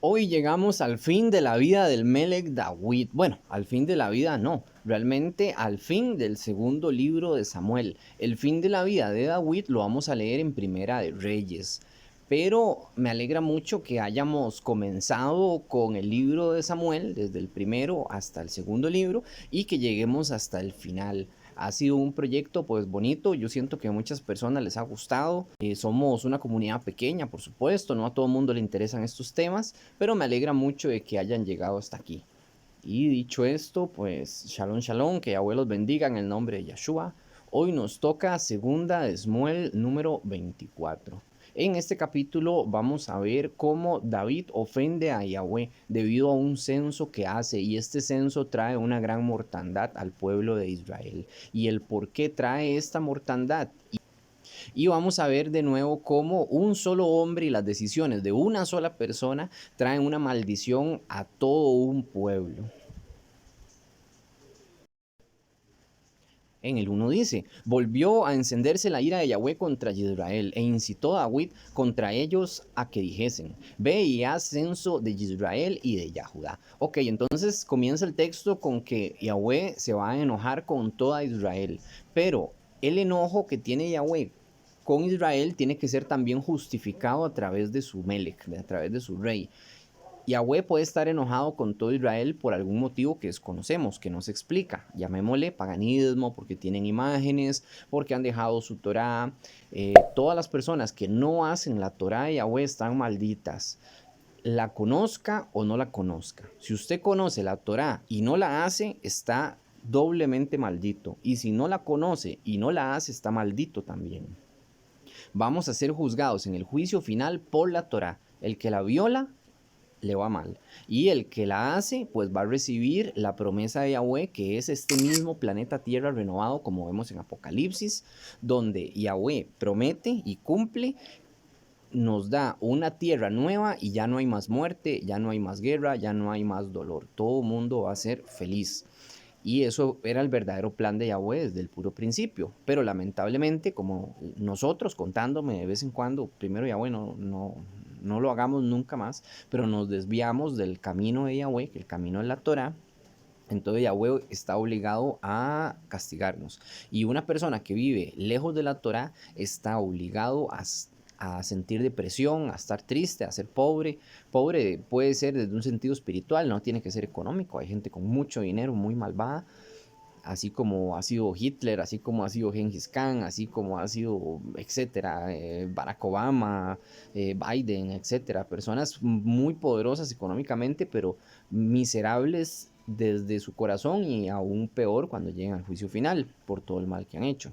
Hoy llegamos al fin de la vida del Melech David. Bueno, al fin de la vida no, realmente al fin del segundo libro de Samuel. El fin de la vida de David lo vamos a leer en Primera de Reyes. Pero me alegra mucho que hayamos comenzado con el libro de Samuel, desde el primero hasta el segundo libro, y que lleguemos hasta el final. Ha sido un proyecto pues bonito, yo siento que a muchas personas les ha gustado. Somos una comunidad pequeña, por supuesto, no a todo el mundo le interesan estos temas, pero me alegra mucho de que hayan llegado hasta aquí. Y dicho esto, pues shalom shalom, que Yahweh los bendiga en el nombre de Yeshua. Hoy nos toca segunda de Samuel número 24. En este capítulo vamos a ver cómo David ofende a Yahweh debido a un censo que hace, y este censo trae una gran mortandad al pueblo de Israel. Y el por qué trae esta mortandad. Y vamos a ver de nuevo cómo un solo hombre y las decisiones de una sola persona traen una maldición a todo un pueblo. En el 1 dice, volvió a encenderse la ira de Yahweh contra Israel e incitó a David contra ellos a que dijesen, ve y haz censo de Israel y de Yahudá. Ok, entonces comienza el texto con que Yahweh se va a enojar con toda Israel, pero el enojo que tiene Yahweh con Israel tiene que ser también justificado a través de su Melech, a través de su rey. Yahweh puede estar enojado con todo Israel por algún motivo que desconocemos, que no se explica. Llamémosle paganismo, porque tienen imágenes, porque han dejado su Torah. Todas las personas que no hacen la Torah de Yahweh están malditas. La conozca o no la conozca. Si usted conoce la Torah y no la hace, está doblemente maldito. Y si no la conoce y no la hace, está maldito también. Vamos a ser juzgados en el juicio final por la Torah. El que la viola le va mal. Y el que la hace, pues va a recibir la promesa de Yahweh, que es este mismo planeta Tierra renovado, como vemos en Apocalipsis, donde Yahweh promete y cumple, nos da una tierra nueva y ya no hay más muerte, ya no hay más guerra, ya no hay más dolor. Todo el mundo va a ser feliz. Y eso era el verdadero plan de Yahweh desde el puro principio. Pero lamentablemente, como nosotros contándome de vez en cuando, primero Yahweh no lo hagamos nunca más, pero nos desviamos del camino de Yahweh, que el camino de la Torah. Entonces Yahweh está obligado a castigarnos. Y una persona que vive lejos de la Torah está obligado a sentir depresión, a estar triste, a ser pobre. Pobre puede ser desde un sentido espiritual, no tiene que ser económico. Hay gente con mucho dinero, muy malvada, así como ha sido Hitler, así como ha sido Genghis Khan, así como ha sido, etcétera, Barack Obama, Biden, etcétera. Personas muy poderosas económicamente, pero miserables desde su corazón, y aún peor cuando llegan al juicio final por todo el mal que han hecho.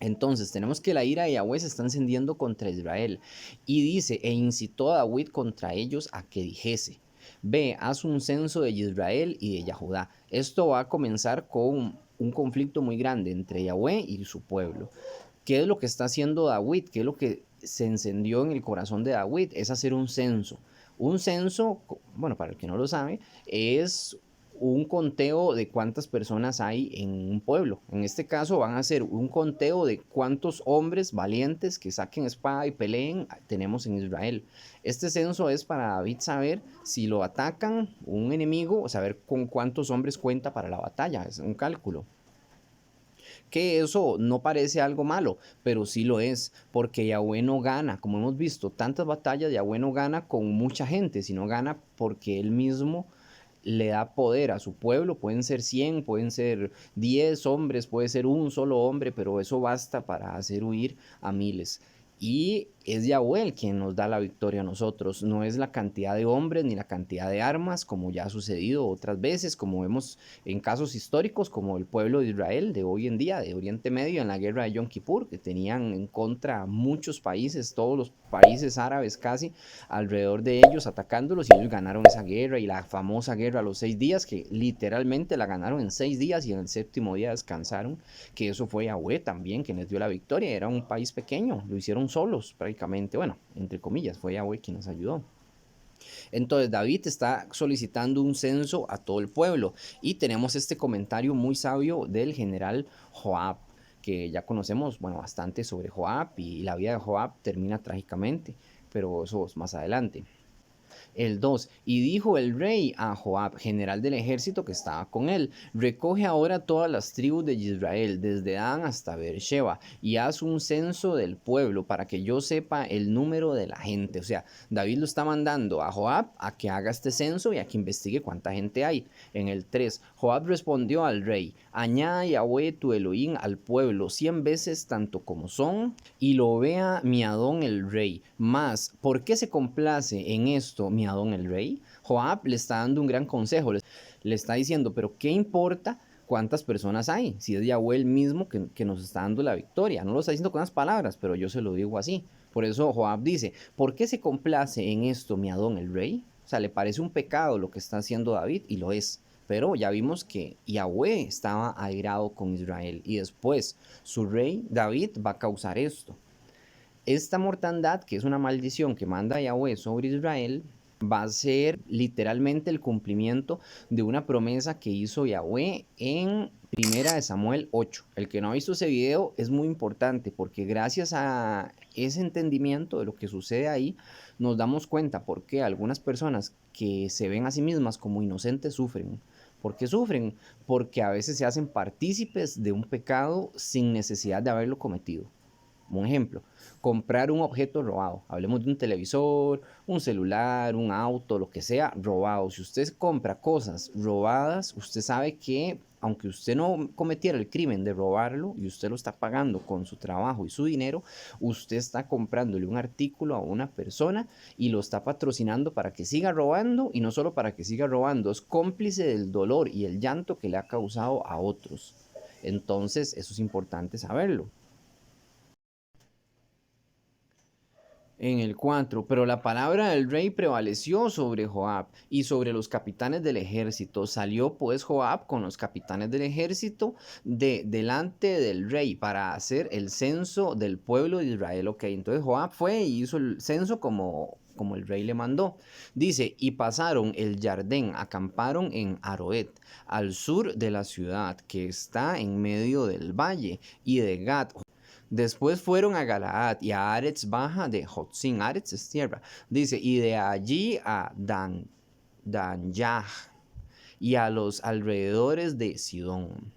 Entonces tenemos que la ira de Yahweh se está encendiendo contra Israel, y dice, e incitó a David contra ellos a que dijese, ve, haz un censo de Israel y de Yahudá. Esto va a comenzar con un conflicto muy grande entre Yahweh y su pueblo. ¿Qué es lo que está haciendo David? ¿Qué es lo que se encendió en el corazón de David? Es hacer un censo. Un censo, bueno, para el que no lo sabe, es un conteo de cuántas personas hay en un pueblo. En este caso van a ser un conteo de cuántos hombres valientes que saquen espada y peleen tenemos en Israel. Este censo es para David saber si lo atacan un enemigo, saber con cuántos hombres cuenta para la batalla. Es un cálculo. Que eso no parece algo malo, pero sí lo es, porque Yahweh no gana, como hemos visto, tantas batallas, Yahweh no gana con mucha gente, sino gana porque él mismo le da poder a su pueblo. Pueden ser 100, pueden ser 10 hombres, puede ser un solo hombre, pero eso basta para hacer huir a miles. Y es Yahweh el quien nos da la victoria a nosotros, no es la cantidad de hombres ni la cantidad de armas, como ya ha sucedido otras veces, como vemos en casos históricos, como el pueblo de Israel de hoy en día, de Oriente Medio, en la guerra de Yom Kippur, que tenían en contra muchos países, todos los países árabes casi, alrededor de ellos atacándolos, y ellos ganaron esa guerra, y la famosa guerra a los 6 días, que literalmente la ganaron en 6 días y en el séptimo día descansaron, que eso fue Yahweh también quien les dio la victoria. Era un país pequeño, lo hicieron solos prácticamente, bueno, entre comillas, fue Yahweh quien nos ayudó. Entonces David está solicitando un censo a todo el pueblo, y tenemos este comentario muy sabio del general Joab, que ya conocemos, bueno, bastante sobre Joab, y la vida de Joab termina trágicamente, pero eso es más adelante. El 2, y dijo el rey a Joab, general del ejército que estaba con él, recoge ahora todas las tribus de Israel, desde Dan hasta Beersheba, y haz un censo del pueblo para que yo sepa el número de la gente. O sea, David lo está mandando a Joab a que haga este censo y a que investigue cuánta gente hay. En el 3, Joab respondió al rey, añada Yahweh tu Elohim al pueblo 100 veces tanto como son, y lo vea mi Adón el rey. Mas, ¿por qué se complace en esto mi Adón el rey? Joab le está dando un gran consejo, le está diciendo, pero ¿qué importa cuántas personas hay? Si es Yahweh el mismo que nos está dando la victoria. No lo está diciendo con las palabras, pero yo se lo digo así. Por eso Joab dice, ¿por qué se complace en esto mi Adón el rey? O sea, le parece un pecado lo que está haciendo David, y lo es. Pero ya vimos que Yahweh estaba airado con Israel, y después su rey David va a causar esto. Esta mortandad, que es una maldición que manda Yahweh sobre Israel, va a ser literalmente el cumplimiento de una promesa que hizo Yahweh en Primera de Samuel 8. El que no ha visto ese video es muy importante, porque gracias a ese entendimiento de lo que sucede ahí, nos damos cuenta por qué algunas personas que se ven a sí mismas como inocentes sufren. ¿Por qué sufren? Porque a veces se hacen partícipes de un pecado sin necesidad de haberlo cometido. Un ejemplo, comprar un objeto robado. Hablemos de un televisor, un celular, un auto, lo que sea, robado. Si usted compra cosas robadas, usted sabe que aunque usted no cometiera el crimen de robarlo y usted lo está pagando con su trabajo y su dinero, usted está comprándole un artículo a una persona y lo está patrocinando para que siga robando, y no solo para que siga robando, es cómplice del dolor y el llanto que le ha causado a otros. Entonces, eso es importante saberlo. En el 4, pero la palabra del rey prevaleció sobre Joab y sobre los capitanes del ejército. Salió pues Joab con los capitanes del ejército delante del rey para hacer el censo del pueblo de Israel. Ok, entonces Joab fue y hizo el censo como el rey le mandó. Dice, y pasaron el Jardén, acamparon en Aroet, al sur de la ciudad, que está en medio del valle, y de Gad. Después fueron a Galaad y a Aretz baja de Jotzin. Aretz es tierra. Dice, y de allí a Danyah y a los alrededores de Sidón.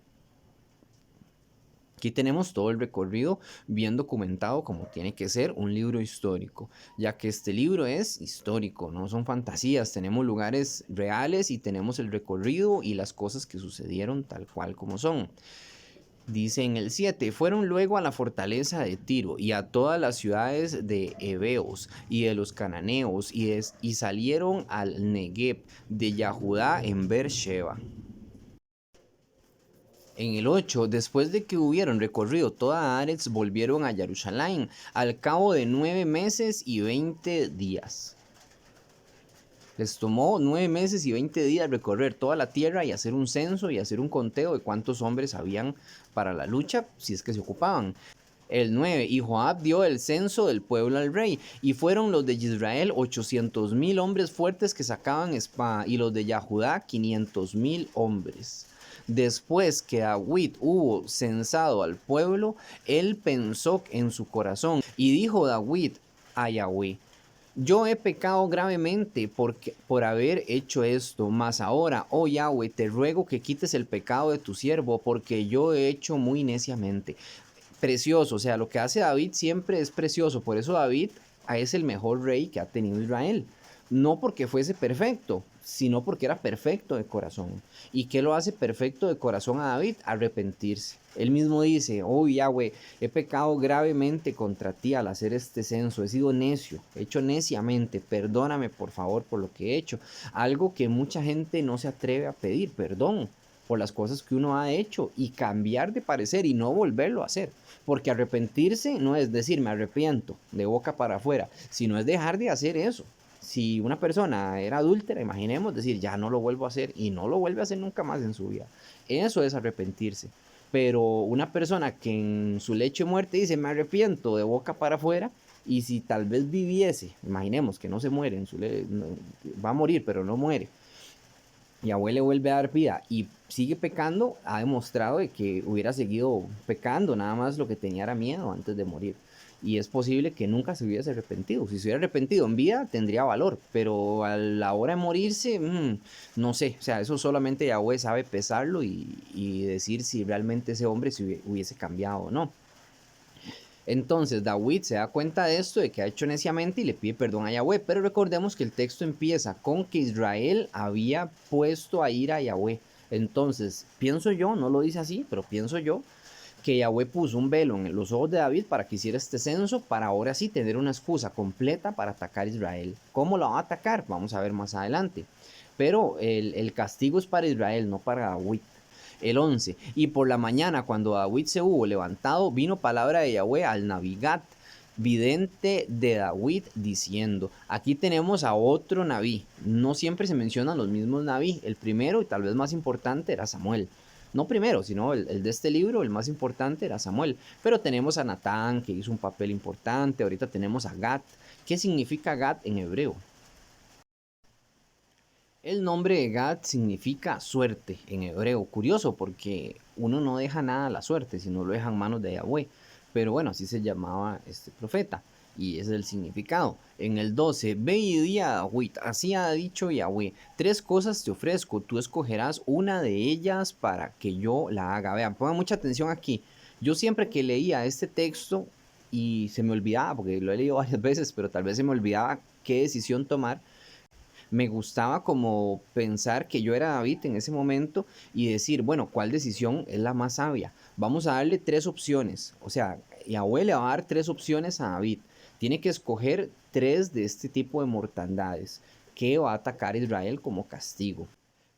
Aquí tenemos todo el recorrido bien documentado como tiene que ser un libro histórico, ya que este libro es histórico, no son fantasías, tenemos lugares reales y tenemos el recorrido y las cosas que sucedieron tal cual como son. Dice en el 7, fueron luego a la fortaleza de Tiro y a todas las ciudades de Heveos y de los cananeos, y salieron al Negev de Yahudá en Beersheba. En el 8, después de que hubieron recorrido toda Aretz, volvieron a Jerusalén al cabo de 9 meses y 20 días. Les tomó 9 meses y 20 días recorrer toda la tierra y hacer un censo y hacer un conteo de cuántos hombres habían para la lucha, si es que se ocupaban. El 9, y Joab dio el censo del pueblo al rey, y fueron los de Israel 800,000 hombres fuertes que sacaban espada, y los de Yahudá 500,000 hombres. Después que David hubo censado al pueblo, él pensó en su corazón, y dijo David a Yahweh, yo he pecado gravemente por haber hecho esto, mas ahora, oh Yahweh, te ruego que quites el pecado de tu siervo, porque yo he hecho muy neciamente. Precioso, o sea, lo que hace David siempre es precioso, por eso David es el mejor rey que ha tenido Israel. No porque fuese perfecto, sino porque era perfecto de corazón. ¿Y qué lo hace perfecto de corazón a David? Arrepentirse. Él mismo dice, oh Yahweh, he pecado gravemente contra ti al hacer este censo, he sido necio, he hecho neciamente, perdóname por favor por lo que he hecho. Algo que mucha gente no se atreve a pedir, perdón por las cosas que uno ha hecho, y cambiar de parecer y no volverlo a hacer. Porque arrepentirse no es decir me arrepiento de boca para afuera, sino es dejar de hacer eso. Si una persona era adúltera, imaginemos decir ya no lo vuelvo a hacer, y no lo vuelve a hacer nunca más en su vida. Eso es arrepentirse. Pero una persona que en su lecho de muerte dice me arrepiento de boca para afuera, y si tal vez viviese, imaginemos que no se muere, va a morir pero no muere, Yahweh le vuelve a dar vida y sigue pecando, ha demostrado de que hubiera seguido pecando, nada más lo que tenía era miedo antes de morir. y es posible que nunca se hubiese arrepentido. Si se hubiera arrepentido en vida, tendría valor, pero a la hora de morirse, no sé, o sea, eso solamente Yahweh sabe pesarlo y decir si realmente ese hombre se hubiese cambiado o no. Entonces David se da cuenta de esto, de que ha hecho neciamente y le pide perdón a Yahweh. Pero recordemos que el texto empieza con que Israel había puesto a ira a Yahweh. Entonces, pienso yo, no lo dice así, pero pienso yo, que Yahweh puso un velo en los ojos de David para que hiciera este censo, para ahora sí tener una excusa completa para atacar a Israel. ¿Cómo lo va a atacar? Vamos a ver más adelante. Pero el castigo es para Israel, no para David. El 11. Y por la mañana, cuando David se hubo levantado, vino palabra de Yahweh al Naví Gad, vidente de David, diciendo. Aquí tenemos a otro Naví. No siempre se mencionan los mismos Naví. El primero y tal vez más importante era Samuel. No primero, sino el de este libro, el más importante era Samuel. Pero tenemos a Natán, que hizo un papel importante. Ahorita tenemos a Gad. ¿Qué significa Gad en hebreo? El nombre de Gad significa suerte en hebreo. Curioso porque uno no deja nada a la suerte, sino lo deja en manos de Yahweh. Pero bueno, así se llamaba este profeta. Y ese es el significado. En el 12, ve y di a David, así ha dicho Yahweh, tres cosas te ofrezco, tú escogerás una de ellas para que yo la haga. Vean, pongan mucha atención aquí. Yo siempre que leía este texto y se me olvidaba, porque lo he leído varias veces, pero tal vez se me olvidaba qué decisión tomar, me gustaba como pensar que yo era David en ese momento y decir, bueno, ¿cuál decisión es la más sabia? Vamos a darle tres opciones. O sea, Yahweh le va a dar tres opciones a David. Tiene que escoger tres de este tipo de mortandades que va a atacar a Israel como castigo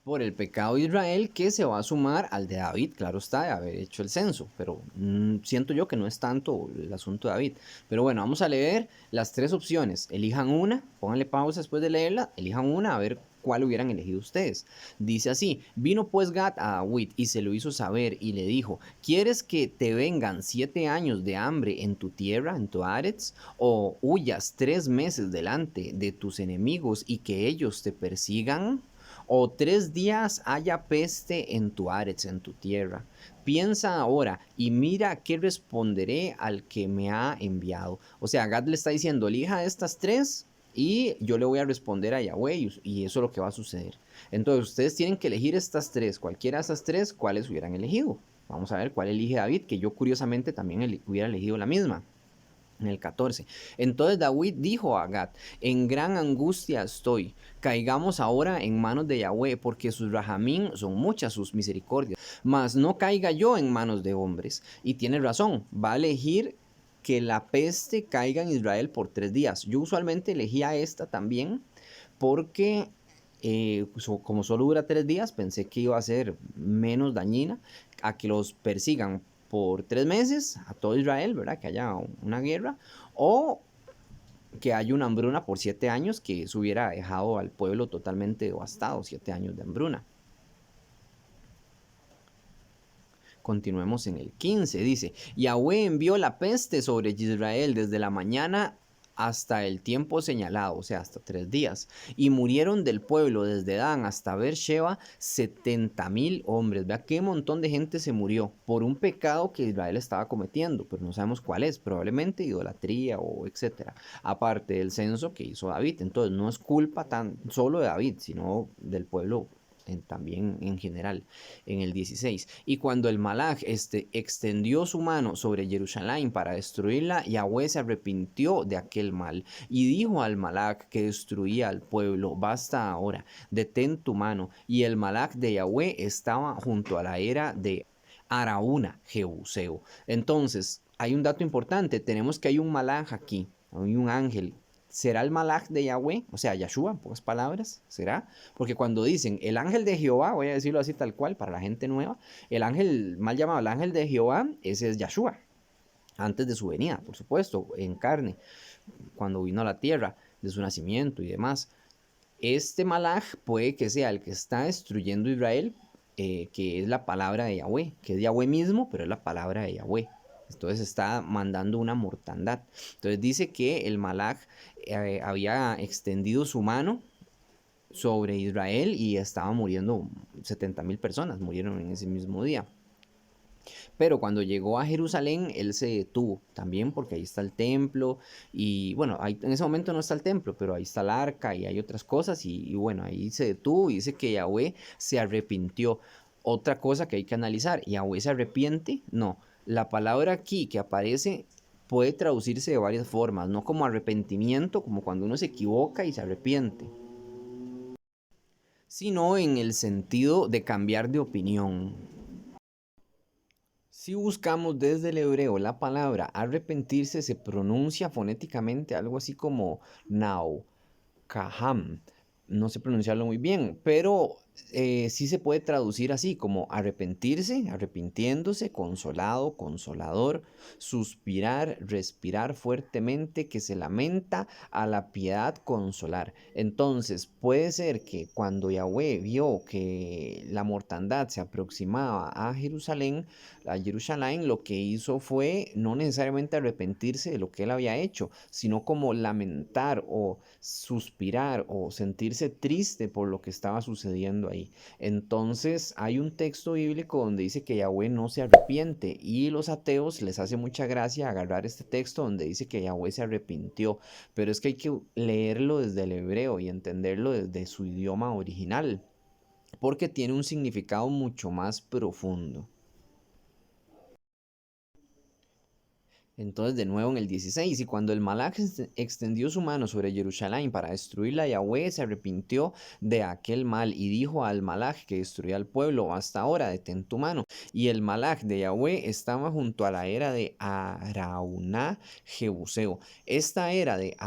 por el pecado de Israel, que se va a sumar al de David, claro está, de haber hecho el censo, pero siento yo que no es tanto el asunto de David. Pero bueno, vamos a leer las tres opciones. Elijan una, pónganle pausa después de leerla, elijan una a ver cuál hubieran elegido ustedes. Dice así, vino pues Gad a David y se lo hizo saber y le dijo, ¿quieres que te vengan 7 años de hambre en tu tierra, en tu Aretz, o huyas 3 meses delante de tus enemigos y que ellos te persigan? ¿O 3 días haya peste en tu Aretz, en tu tierra? Piensa ahora y mira qué responderé al que me ha enviado. O sea, Gad le está diciendo, elija estas tres y yo le voy a responder a Yahweh y eso es lo que va a suceder. Entonces ustedes tienen que elegir estas tres, cualquiera de esas tres, ¿cuáles hubieran elegido? Vamos a ver cuál elige David, que yo curiosamente también hubiera elegido la misma. En el 14. Entonces David dijo a Gad, en gran angustia estoy, caigamos ahora en manos de Yahweh, porque sus rajamín son muchas sus misericordias, mas no caiga yo en manos de hombres. Y tiene razón, va a elegir que la peste caiga en Israel por 3 días. Yo usualmente elegía esta también porque como solo dura 3 días, pensé que iba a ser menos dañina a que los persigan por 3 meses a todo Israel, ¿verdad? Que haya una guerra, o que haya una hambruna por 7 años que se hubiera dejado al pueblo totalmente devastado, 7 años de hambruna. Continuemos en el 15, dice, Yahweh envió la peste sobre Israel desde la mañana hasta el tiempo señalado, o sea, hasta 3 días, y murieron del pueblo desde Dan hasta Beersheba 70,000 hombres. Vea qué montón de gente se murió por un pecado que Israel estaba cometiendo, pero no sabemos cuál es, probablemente idolatría o etcétera, aparte del censo que hizo David. Entonces no es culpa tan solo de David, sino del pueblo también en general. En el 16, y cuando el Malach extendió su mano sobre Jerusalén para destruirla, Yahweh se arrepintió de aquel mal y dijo al Malach que destruía al pueblo, basta ahora, detén tu mano. Y el Malach de Yahweh estaba junto a la era de Araúna, Jebuseo. Entonces, hay un dato importante, tenemos que hay un Malach aquí, hay un ángel. ¿Será el Malach de Yahweh? O sea, Yahshua, en pocas palabras, ¿será? Porque cuando dicen el ángel de Jehová, voy a decirlo así tal cual para la gente nueva, el ángel mal llamado el ángel de Jehová, ese es Yahshua, antes de su venida, por supuesto, en carne, cuando vino a la tierra, de su nacimiento y demás. Este Malach puede que sea el que está destruyendo Israel, que es la palabra de Yahweh, que es Yahweh mismo, pero es la palabra de Yahweh. Entonces está mandando una mortandad. Entonces dice que el Malach había extendido su mano sobre Israel y estaban muriendo 70,000 personas, murieron en ese mismo día. Pero cuando llegó a Jerusalén, él se detuvo también porque ahí está el templo y bueno, ahí, en ese momento no está el templo, pero ahí está el arca y hay otras cosas y bueno, ahí se detuvo y dice que Yahweh se arrepintió. Otra cosa que hay que analizar, ¿Yahweh se arrepiente? No, la palabra aquí que aparece puede traducirse de varias formas, no como arrepentimiento, como cuando uno se equivoca y se arrepiente, sino en el sentido de cambiar de opinión. Si buscamos desde el hebreo la palabra arrepentirse, se pronuncia fonéticamente algo así como now, kaham. No sé pronunciarlo muy bien, pero sí se puede traducir así como arrepentirse, arrepintiéndose, consolado, consolador, suspirar, respirar fuertemente, que se lamenta, a la piedad, consolar. Entonces puede ser que cuando Yahweh vio que la mortandad se aproximaba a Jerusalén, lo que hizo fue no necesariamente arrepentirse de lo que él había hecho, sino como lamentar o suspirar o sentirse triste por lo que estaba sucediendo ahí. Entonces hay un texto bíblico donde dice que Yahweh no se arrepiente y los ateos les hace mucha gracia agarrar este texto donde dice que Yahweh se arrepintió, pero es que hay que leerlo desde el hebreo y entenderlo desde su idioma original, porque tiene un significado mucho más profundo. Entonces, de nuevo en el 16, y cuando el Malach extendió su mano sobre Jerusalén para destruirla, Yahweh se arrepintió de aquel mal y dijo al Malach que destruía al pueblo: hasta ahora detén tu mano. Y el Malach de Yahweh estaba junto a la era de Arauná Jebuseo. Esta era de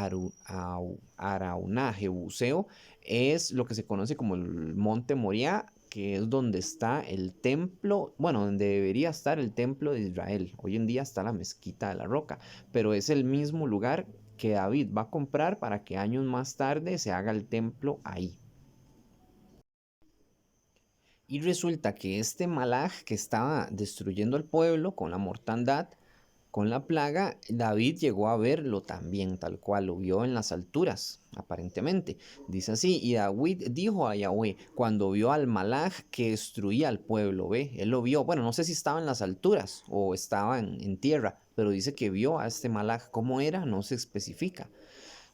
Arauná Jebuseo es lo que se conoce como el monte Moriah, que es donde está el templo, bueno, donde debería estar el templo de Israel. Hoy en día está la mezquita de la Roca, pero es el mismo lugar que David va a comprar para que años más tarde se haga el templo ahí. Y resulta que este Malach que estaba destruyendo el pueblo con la mortandad, con la plaga, David llegó a verlo también, tal cual lo vio en las alturas, aparentemente. Dice así: y David dijo a Yahweh cuando vio al Malach que destruía al pueblo, ve, él lo vio, bueno, no sé si estaba en las alturas o estaba en tierra, pero dice que vio a este Malach. ¿Cómo era? No se especifica.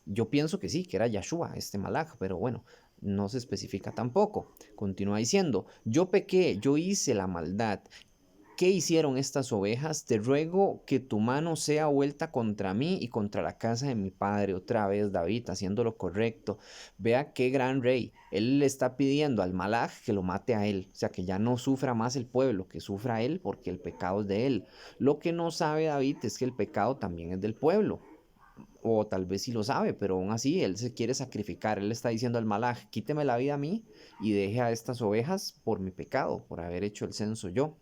Yo pienso que sí, que era Yahshua, este Malach, pero bueno, no se especifica tampoco. Continúa diciendo: yo pequé, yo hice la maldad. ¿Qué hicieron estas ovejas? Te ruego que tu mano sea vuelta contra mí y contra la casa de mi padre. Otra vez David haciendo lo correcto. Vea qué gran rey. Él le está pidiendo al Malach que lo mate a él. O sea, que ya no sufra más el pueblo, que sufra él porque el pecado es de él. Lo que no sabe David es que el pecado también es del pueblo. O tal vez sí lo sabe, pero aún así él se quiere sacrificar. Él le está diciendo al Malach: quíteme la vida a mí y deje a estas ovejas por mi pecado, por haber hecho el censo yo,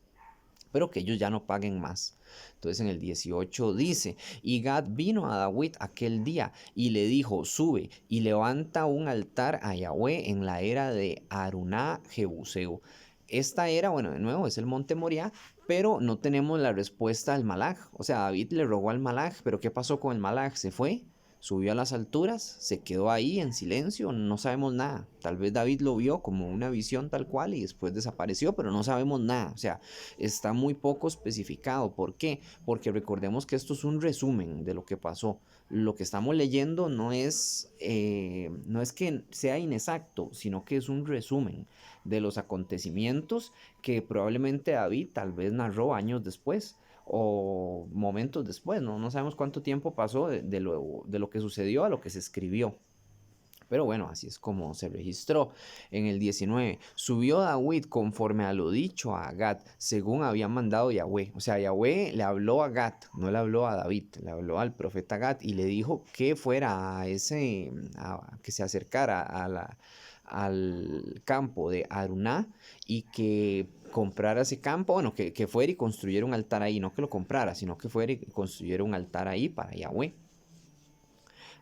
pero que ellos ya no paguen más. Entonces en el 18 dice: y Gad vino a David aquel día y le dijo: sube y levanta un altar a Yahweh en la era de Aruná Jebuseo. Esta era, bueno, de nuevo es el monte Moriah, pero no tenemos la respuesta al Malach. O sea, David le rogó al Malach, pero ¿qué pasó con el Malach? Se fue, subió a las alturas, se quedó ahí en silencio, no sabemos nada. Tal vez David lo vio como una visión tal cual y después desapareció, pero no sabemos nada. O sea, está muy poco especificado. ¿Por qué? Porque recordemos que esto es un resumen de lo que pasó. Lo que estamos leyendo no es que sea inexacto, sino que es un resumen de los acontecimientos que probablemente David tal vez narró años después o momentos después, ¿no? No sabemos cuánto tiempo pasó de lo que sucedió a lo que se escribió. Pero bueno, así es como se registró. En el 19, subió David conforme a lo dicho a Gad, según había mandado Yahweh. O sea, Yahweh le habló a Gad, no le habló a David, le habló al profeta Gad y le dijo que fuera que se acercara al campo de Aruná y que comprara ese campo, bueno, que fuera y construyera un altar ahí, no que lo comprara, sino que fuera y construyera un altar ahí para Yahweh.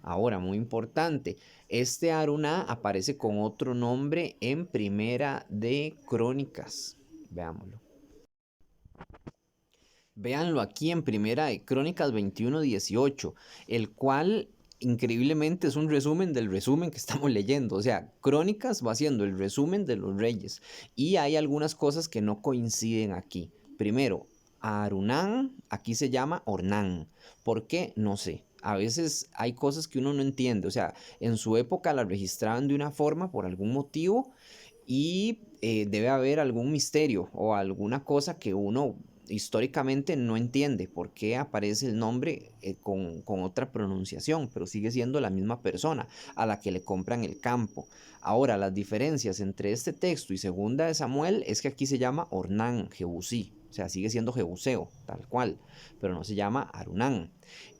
Ahora, muy importante, este Aruná aparece con otro nombre en Primera de Crónicas. Veámoslo. Véanlo aquí en Primera de Crónicas 21:18, el cual increíblemente es un resumen del resumen que estamos leyendo. O sea, Crónicas va siendo el resumen de los reyes y hay algunas cosas que no coinciden aquí. Primero, a Arunán aquí se llama Ornán. ¿Por qué? No sé. A veces hay cosas que uno no entiende. O sea, en su época la registraban de una forma por algún motivo y debe haber algún misterio o alguna cosa que uno históricamente no entiende por qué aparece el nombre con otra pronunciación, pero sigue siendo la misma persona a la que le compran el campo. Ahora, las diferencias entre este texto y segunda de Samuel es que aquí se llama Ornán, Jebusí, o sea, sigue siendo Jebuseo, tal cual, pero no se llama Arunán.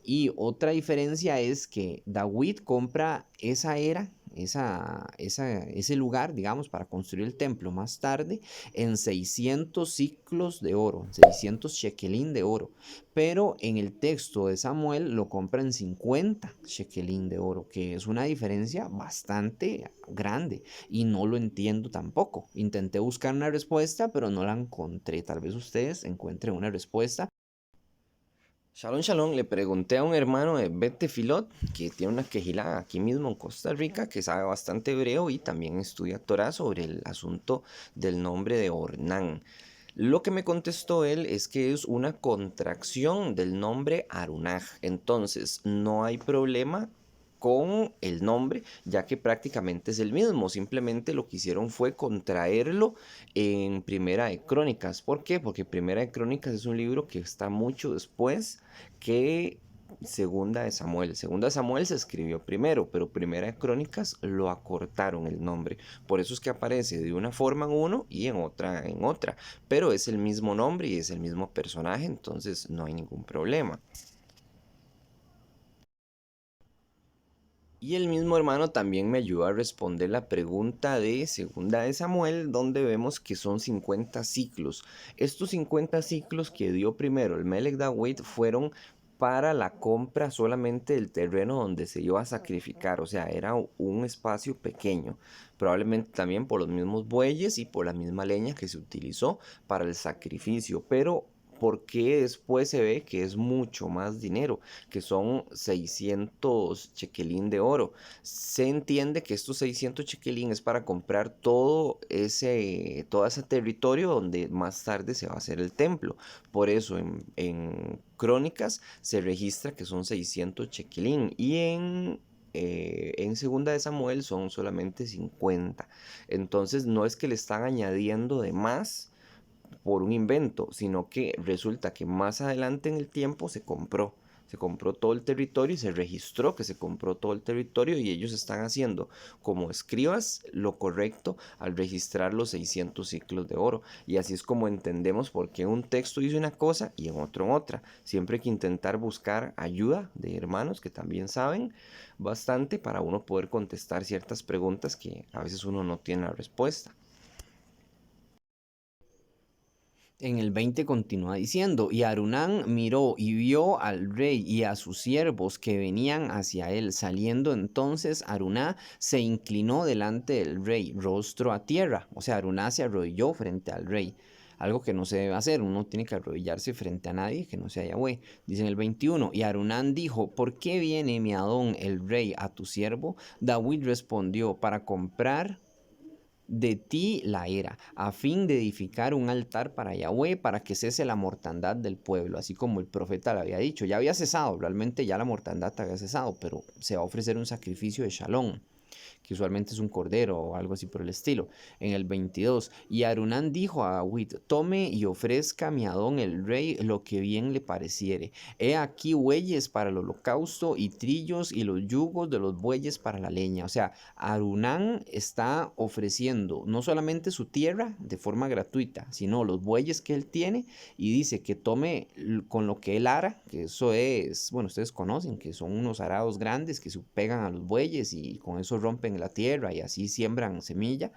Y otra diferencia es que David compra esa era, ese lugar, digamos, para construir el templo más tarde en 600 ciclos de oro, 600 shekelín de oro. Pero en el texto de Samuel lo compra en 50 shekelín de oro, que es una diferencia bastante grande y no lo entiendo tampoco. Intenté buscar una respuesta, pero no la encontré. Tal vez ustedes encuentren una respuesta. Shalom, shalom. Le pregunté a un hermano de Bete Filot, que tiene una quejilá aquí mismo en Costa Rica, que sabe bastante hebreo y también estudia Torah sobre el asunto del nombre de Ornán. Lo que me contestó él es que es una contracción del nombre Arunaj. Entonces, no hay problema con el nombre, ya que prácticamente es el mismo. Simplemente lo que hicieron fue contraerlo en Primera de Crónicas. ¿Por qué? Porque Primera de Crónicas es un libro que está mucho después que Segunda de Samuel. Segunda de Samuel se escribió primero, pero Primera de Crónicas lo acortaron el nombre. Por eso es que aparece de una forma en uno y en otra en otra. Pero es el mismo nombre y es el mismo personaje, entonces no hay ningún problema. Y el mismo hermano también me ayudó a responder la pregunta de Segunda de Samuel, donde vemos que son 50 ciclos. Estos 50 ciclos que dio primero el Melech David fueron para la compra solamente del terreno donde se iba a sacrificar, o sea, era un espacio pequeño, probablemente también por los mismos bueyes y por la misma leña que se utilizó para el sacrificio, pero ¿por qué después se ve que es mucho más dinero? Que son 600 chequelín de oro? Se entiende que estos 600 chequelín es para comprar todo ese territorio donde más tarde se va a hacer el templo. Por eso en Crónicas se registra que son 600 chequelín y en Segunda de Samuel son solamente 50. Entonces no es que le están añadiendo de más por un invento, sino que resulta que más adelante en el tiempo se compró todo el territorio y se registró que se compró todo el territorio y ellos están haciendo como escribas lo correcto al registrar los 600 ciclos de oro. Y así es como entendemos por qué un texto dice una cosa y en otro en otra. Siempre hay que intentar buscar ayuda de hermanos que también saben bastante para uno poder contestar ciertas preguntas que a veces uno no tiene la respuesta. En el 20 continúa diciendo, y Arunán miró y vio al rey y a sus siervos que venían hacia él. Saliendo entonces Aruná se inclinó delante del rey, rostro a tierra. O sea, Aruná se arrodilló frente al rey. Algo que no se debe hacer, uno tiene que arrodillarse frente a nadie que no sea Yahweh. Dice en el 21, y Arunán dijo, ¿por qué viene mi Adón el rey a tu siervo? David respondió, para comprar de ti la era, a fin de edificar un altar para Yahweh, para que cese la mortandad del pueblo, así como el profeta le había dicho. Ya había cesado, realmente ya la mortandad había cesado, pero se va a ofrecer un sacrificio de shalom, que usualmente es un cordero o algo así por el estilo. En el 22, y Arunán dijo a David, tome y ofrezca a mi Adón el rey lo que bien le pareciere. He aquí bueyes para el holocausto y trillos y los yugos de los bueyes para la leña. O sea, Arunán está ofreciendo no solamente su tierra de forma gratuita, sino los bueyes que él tiene y dice que tome con lo que él ara, que eso es, bueno, ustedes conocen, que son unos arados grandes que se pegan a los bueyes y con eso rompen la tierra y así siembran semilla.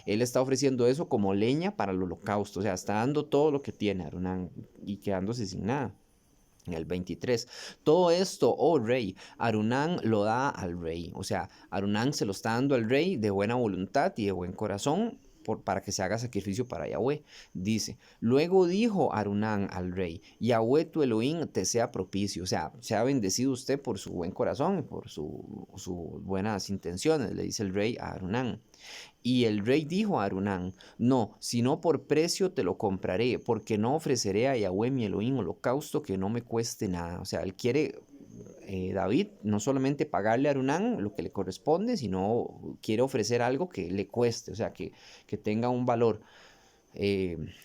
Él está ofreciendo eso como leña para el holocausto, o sea, está dando todo lo que tiene Arunán y quedándose sin nada. En el 23, todo esto, oh rey, Arunán lo da al rey. O sea, Arunán se lo está dando al rey de buena voluntad y de buen corazón. para que se haga sacrificio para Yahweh. Dice, luego dijo Arunán al rey, Yahweh tu Elohim te sea propicio, o sea, sea bendecido usted por su buen corazón y por sus buenas intenciones, le dice el rey a Arunán. Y el rey dijo a Arunán, no, sino por precio te lo compraré, porque no ofreceré a Yahweh mi Elohim holocausto que no me cueste nada. O sea, él quiere, David, no solamente pagarle a Arunán lo que le corresponde, sino quiere ofrecer algo que le cueste, o sea, que tenga un valor.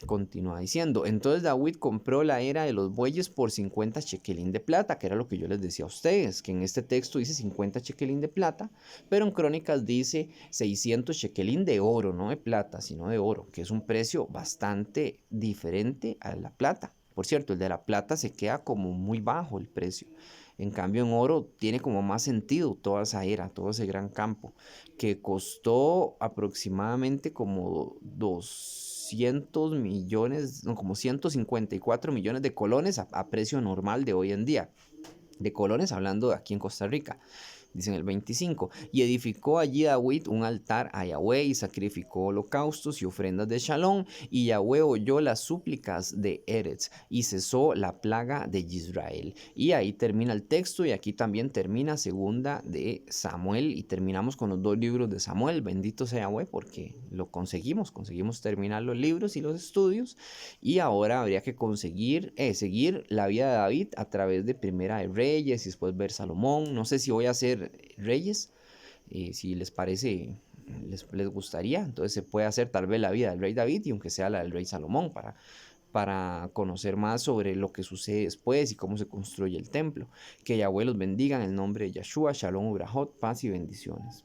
Continúa diciendo, entonces David compró la era de los bueyes por 50 shekelín de plata, que era lo que yo les decía a ustedes, que en este texto dice 50 shekelín de plata, pero en Crónicas dice 600 shekelín de oro, no de plata, sino de oro, que es un precio bastante diferente a la plata. Por cierto, el de la plata se queda como muy bajo el precio. En cambio, en oro tiene como más sentido toda esa era, todo ese gran campo, que costó aproximadamente como 200 millones, no, como 154 millones de colones a precio normal de hoy en día. De colones hablando de aquí en Costa Rica. Dice en el 25, y edificó allí David un altar a Yahweh y sacrificó holocaustos y ofrendas de Shalom, y Yahweh oyó las súplicas de Eretz y cesó la plaga de Israel. Y ahí termina el texto y aquí también termina segunda de Samuel y terminamos con los dos libros de Samuel. Bendito sea Yahweh porque lo conseguimos terminar los libros y los estudios y ahora habría que seguir la vida de David a través de Primera de Reyes y después ver Salomón. No sé si voy a hacer Reyes, si les parece, les gustaría. Entonces se puede hacer tal vez la vida del rey David y aunque sea la del rey Salomón para conocer más sobre lo que sucede después y cómo se construye el templo. Que Yahweh los bendiga en el nombre de Yeshua, Shalom, Ubrajot, paz y bendiciones.